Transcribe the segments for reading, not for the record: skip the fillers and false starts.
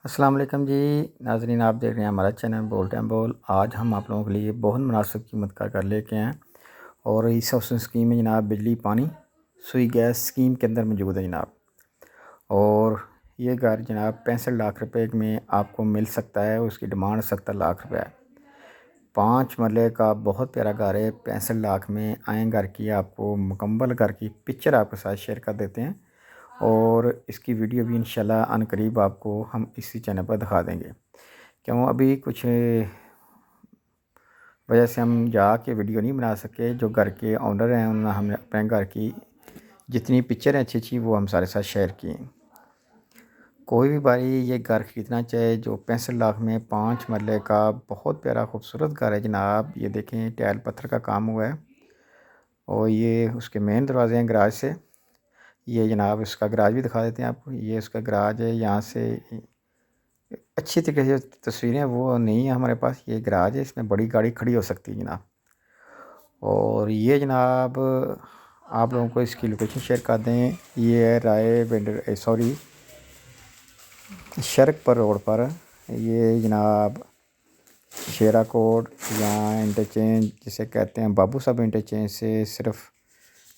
السلام علیکم جی ناظرین، آپ دیکھ رہے ہیں ہمارا چینل بولتے ہیں بول۔ آج ہم آپ لوگوں کے لیے بہت مناسب قیمت کا گھر لے کے ہیں، اور اس ہاؤسنگ اسکیم میں جناب بجلی پانی سوئی گیس اسکیم کے اندر موجود ہے جناب۔ اور یہ گھر جناب 65 لاکھ روپے میں آپ کو مل سکتا ہے۔ اس کی ڈیمانڈ 70 لاکھ روپے ہے۔ 5 مرلے کا بہت پیارا گھر ہے۔ 65 لاکھ میں آئیں گھر کی آپ کو مکمل گھر کی پکچر آپ کے ساتھ شیئر کر دیتے ہیں، اور اس کی ویڈیو بھی انشاءاللہ عن قریب آپ کو ہم اسی چینل پر دکھا دیں گے۔ کیوں ابھی کچھ وجہ سے ہم جا کے ویڈیو نہیں بنا سکے۔ جو گھر کے آنر ہیں انہوں نے ہم نے اپنے گھر کی جتنی پکچریں اچھی اچھی وہ ہم سارے ساتھ شیئر کی ہیں۔ کوئی بھی بھائی یہ گھر خریدنا چاہے جو 65 لاکھ میں 5 مرلے کا بہت پیارا خوبصورت گھر ہے جناب، یہ دیکھیں ٹائل پتھر کا کام ہوا ہے، اور یہ اس کے مین دروازے ہیں گراج سے۔ یہ جناب اس کا گراج بھی دکھا دیتے ہیں آپ کو۔ یہ اس کا گراج ہے، یہاں سے اچھی طریقے سے تصویریں وہ نہیں ہیں ہمارے پاس۔ یہ گراج ہے، اس میں بڑی گاڑی کھڑی ہو سکتی ہے جناب۔ اور یہ جناب آپ لوگوں کو اس کی لوکیشن شیئر کر دیں۔ یہ ہے رائے شرک پر روڈ پر۔ یہ جناب شیرا کوٹ یا انٹرچینج جسے کہتے ہیں بابو صاحب انٹرچینج سے صرف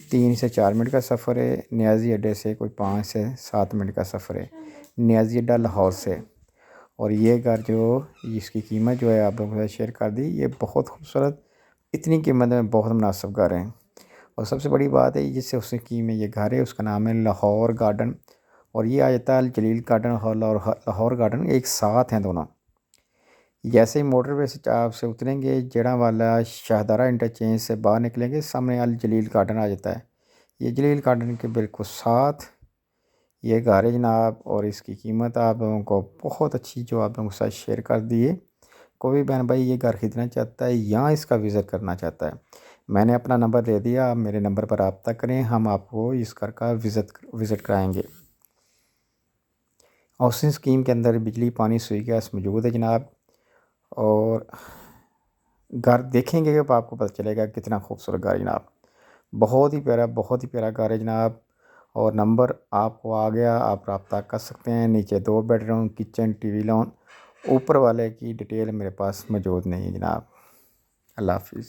3 سے 4 منٹ کا سفر ہے۔ نیازی اڈے سے کوئی 5 سے 7 منٹ کا سفر ہے، نیازی اڈا لاہور سے۔ اور یہ گھر جو اس کی قیمت جو ہے آپ لوگوں کے ساتھ شیئر کر دی، یہ بہت خوبصورت، اتنی قیمت میں بہت مناسب گھر ہیں۔ اور سب سے بڑی بات ہے جس سے اس کی میں یہ گھر ہے اس کا نام ہے لاہور گارڈن، اور یہ آ جاتا ہے الجلیل گارڈن اور لاہور گارڈن ایک ساتھ ہیں دونوں۔ جیسے ہی موٹر وے سے آپ سے اتریں گے، جڑاں والا شاہدارہ انٹرچینج سے باہر نکلیں گے، سامنے الجلیل گارڈن آ جاتا ہے۔ یہ جلیل گارڈن کے بالکل ساتھ یہ گھر ہے جناب، اور اس کی قیمت آپ لوگوں کو بہت اچھی جو آپ لوگوں کے ساتھ شیئر کر دیے۔ کوئی بہن بھائی یہ گھر خریدنا چاہتا ہے یا اس کا وزٹ کرنا چاہتا ہے، میں نے اپنا نمبر دے دیا، آپ میرے نمبر پر رابطہ کریں، ہم آپ کو اس گھر کا وزٹ کرائیں گے۔ ہاؤسنگ اسکیم کے اندر بجلی پانی سوئی گیس موجود ہے جناب، اور گھر دیکھیں گے کہ آپ کو پتہ چلے گا کتنا خوبصورت گھر ہے جناب۔ بہت ہی پیارا گھر ہے جناب، اور نمبر آپ کو آ گیا، آپ رابطہ کر سکتے ہیں۔ نیچے 2 bed room, kitchen, T V loan, اوپر والے کی ڈیٹیل میرے پاس موجود نہیں ہے جناب۔ اللہ حافظ۔